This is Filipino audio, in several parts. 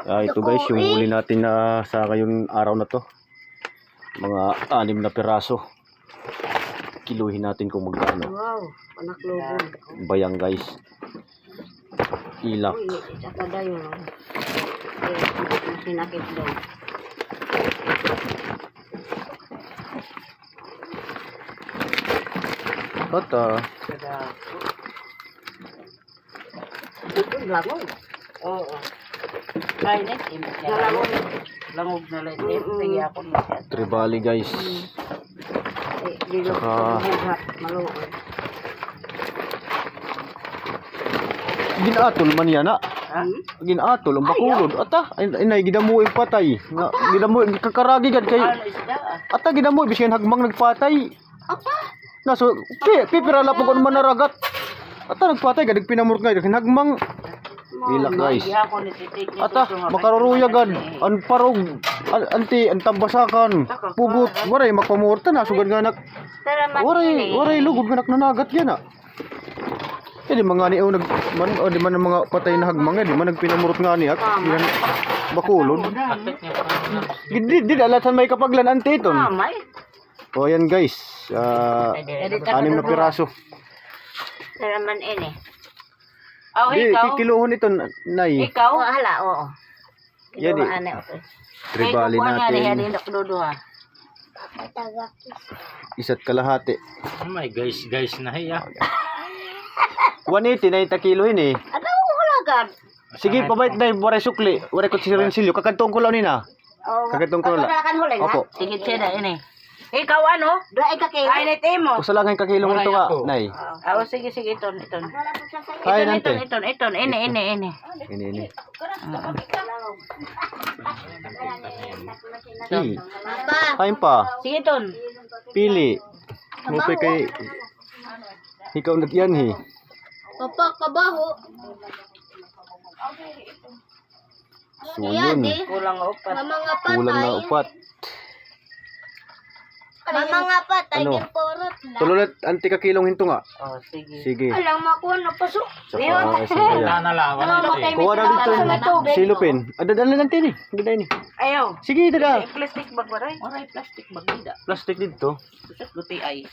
Ito guys, yung huli natin na sa ngayong araw na to. Mga 6 na piraso. Kiluhin natin kung magkano. Wow, anak lubog. Bayang guys. Ilak. Uy, saka dayo. Sinakit daw. Kata. Langog. Oo. Kaya na, Langog. langog na lang. Sige ako na siya. Tribali guys. Dilo Saka- maluoy. Ginatol man yan na. Ginatol ang bakulod. Ata, inay gidamuin patay. Nga gidamuin kakaragi gad kay. Ano isda ah? Ata gidamuin bisyan hagmang nagpatay. Apa? Naso pipira la pag manaragat. Ata nagpatay gad pinamurot nga hagmang. Ilak guys. Iya ako ni titik niya. Ata makaruruya gad an parog anti an tambasakan. Pugot waray makpamurta na sugad nga nak. Waray lugod nga nanagat yan ah. Eh di mga ni nag man o di man ang mga patay na hagmang di man nagpinamurot nga ni ak. Yan bakulod. Di alatan may kapaglan ante iton. Mamay. O yan guys. 6 na piraso. Tara man ini. Oh, Di ikaw. kikiluhon ito nay. Ikaw. Oh, hala, oo. Yan Ito eh. ane okay. Tribali natin. Hindi dudu ha. Isa't kalahati. Oh my guys na hiya. 180 na ita kiluhin eh. Ano mo hulagan? Sige, pabait na waray sukli. Waray ko si Rensilio. Kakantong ko lang nina. Oh, Kakantong ko lang. kan huli nga. Opo. Sige, sida ini. Ikaw ano? Doa ay kakil. Ay, netimo. Kusalangan kakilong ito nga. ako. Nay. Oh, sige, iton. Ay, nante. Iton. Ini. Ini. Kain pa. Sige, iton. Pili. Mupay kay... Ikaw nagyan eh. Papa, kabaho. So yun. Kulang upat. Mga Kulang na upat. Mga patay Ano? din porot. Tululat anti kakilong hinto nga. Oh, sige. Sige. Alang makuha na pasok. Saka isang kaya. Nanalawan na Kuha na dito. Silupin. Adadala lang tin eh. Daday ni. Ayaw. Sige, dada. Plastic bag waray. Waray plastic bag tidak. Plastic dito. Susot guti ay.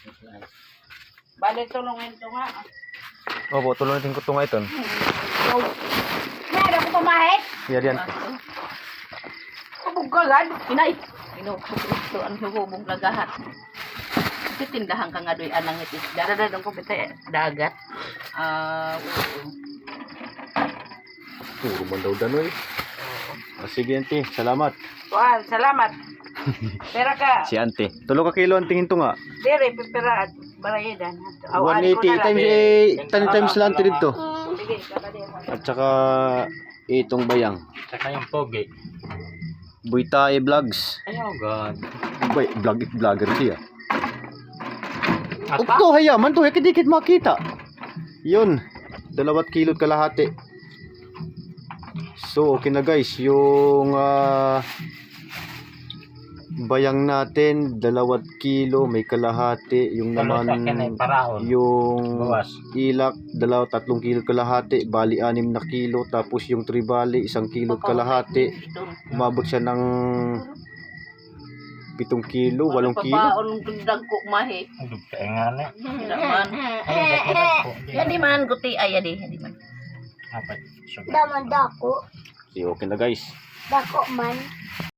Balik tulungin to nga. Opo, tulutin ko ito nga ito. Meron ko pamahit. Yan yan. Kabuggalan. Inay. Inupupusto ang hubong lagahat. Kasi tindahan ka nga doy anang itis. Daradadong ko bitay dagat. Puro man daw danoy. Sige, auntie. Salamat. Kuan, salamat. Pera ka. Si auntie. Tulo ka kilo ang tingin to nga. Dire pipira at barayadan. 180 times 10 times lang dito. Sige, kakadi. At saka itong bayang. Saka yung pogi. Buitae Vlogs. Oh god. Vlogger siya. Ata? Ito, hayaman to. Dikit makita. Yun. 2 kilot kalahati. So, okay na guys. Yung bayang natin, 2 kilo, may kalahati. Yung naman, yung Bawas. ilak, 3 kilo kalahati. Bali, 6 na kilo. Tapos yung tribali, 1 kilo kalahati. Umabot siya ng 7 kilo, 8 kilo. Papaon ng dagko mahi. Kaya nga na. Naman. Yadi man guti ay yadi man. Apat. Daman dako. Okay na guys. Dako man.